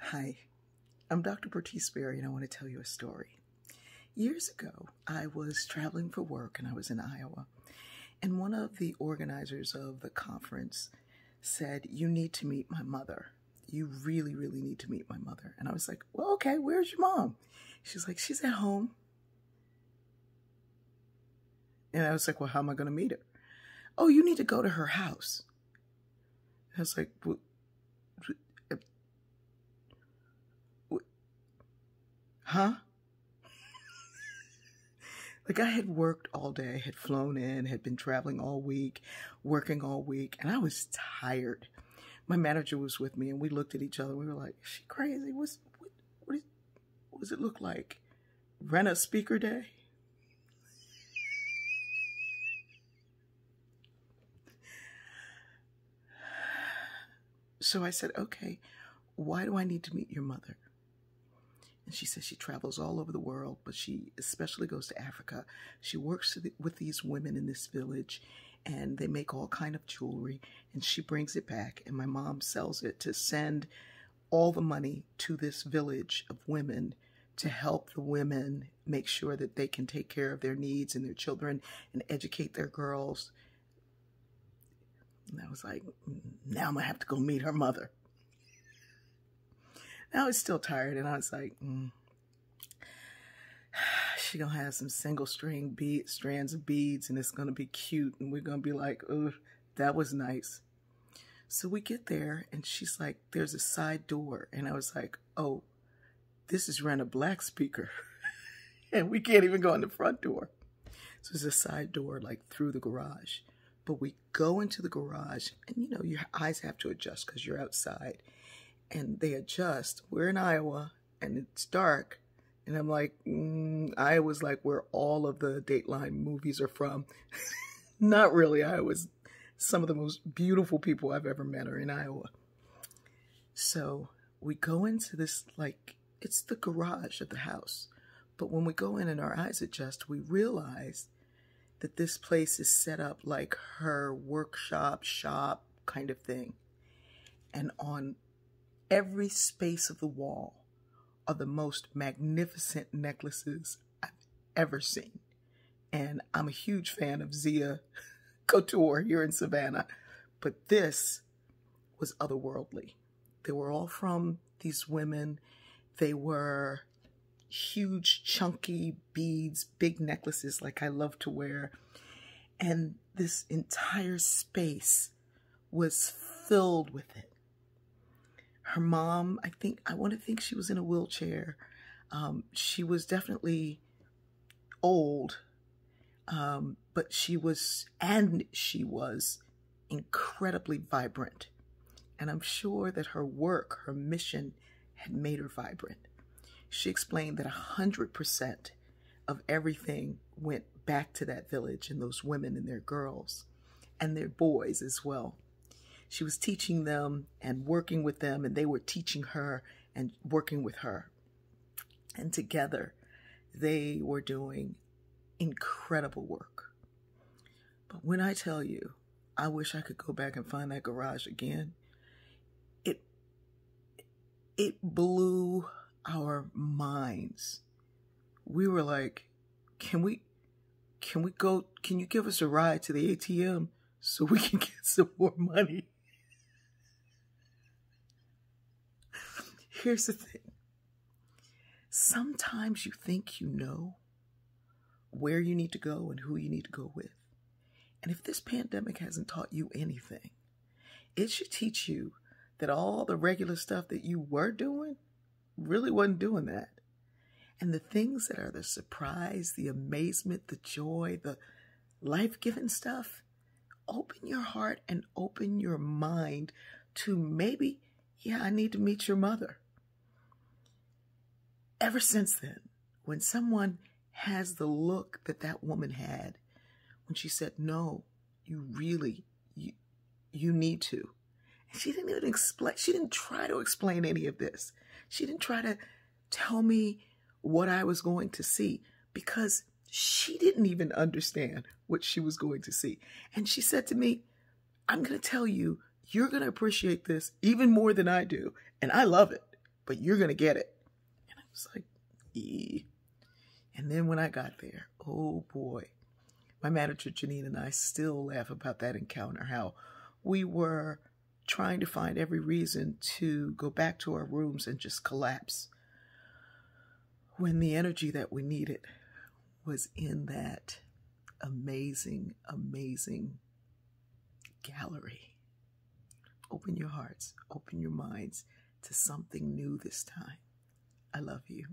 Hi, I'm Dr. Bertice Berry, and I want to tell you a story. Years ago, I was traveling for work, and I was in Iowa, and one of the organizers of the conference said, "You need to meet my mother. You really, really need to meet my mother." And I was like, "Well, okay, where's your mom?" She's like, "She's at home." And I was like, "Well, how am I going to meet her?" "Oh, you need to go to her house." I was like, huh? Like, I had worked all day, had flown in, had been traveling all week, working all week, and I was tired. My manager was with me, and we looked at each other. We were like, "Is she crazy? What does it look like? Rent a speaker day?" So I said, "Okay, why do I need to meet your mother?" And she says she travels all over the world, but she especially goes to Africa. She works with these women in this village, and they make all kind of jewelry, and she brings it back, and my mom sells it to send all the money to this village of women to help the women make sure that they can take care of their needs and their children and educate their girls. And I was like, now I'm going to have to go meet her mother. I was still tired, and I was like, she gonna have some single string strands of beads, and it's gonna be cute, and we're gonna be like, "Oh, that was nice." So we get there, and she's like, "There's a side door," and I was like, "Oh, this is Rent a Black speaker," and we can't even go in the front door. So there's a side door, like through the garage, but we go into the garage, and you know your eyes have to adjust because you're outside. And they adjust. We're in Iowa, and it's dark. And I'm like, Iowa's like where all of the Dateline movies are from. Not really. Iowa's some of the most beautiful people I've ever met are in Iowa. So we go into this, like, it's the garage of the house. But when we go in and our eyes adjust, we realize that this place is set up like her workshop, shop kind of thing. And on every space of the wall are the most magnificent necklaces I've ever seen. And I'm a huge fan of Zia Couture here in Savannah, but this was otherworldly. They were all from these women. They were huge, chunky beads, big necklaces like I love to wear. And this entire space was filled with it. Her mom, I want to think she was in a wheelchair. She was definitely old, but she was incredibly vibrant. And I'm sure that her work, her mission had made her vibrant. She explained that 100% of everything went back to that village and those women and their girls and their boys as well. She was teaching them and working with them, and they were teaching her and working with her. And together, they were doing incredible work. But when I tell you, I wish I could go back and find that garage again, it blew our minds. We were like, can you give us a ride to the ATM so we can get some more money? Here's the thing. Sometimes you think you know where you need to go and who you need to go with. And if this pandemic hasn't taught you anything, it should teach you that all the regular stuff that you were doing really wasn't doing that. And the things that are the surprise, the amazement, the joy, the life-giving stuff, open your heart and open your mind to maybe, yeah, I need to meet your mother. Ever since then, when someone has the look that that woman had, when she said, "No, you need to." And she didn't even explain, she didn't try to explain any of this. She didn't try to tell me what I was going to see because she didn't even understand what she was going to see. And she said to me, "I'm going to tell you, you're going to appreciate this even more than I do. And I love it. but you're going to get it. And I was like, ee. And then when I got there, oh boy, my manager Janine and I still laugh about that encounter, how we were trying to find every reason to go back to our rooms and just collapse when the energy that we needed was in that amazing, amazing gallery. Open your hearts, open your minds to something new this time. I love you.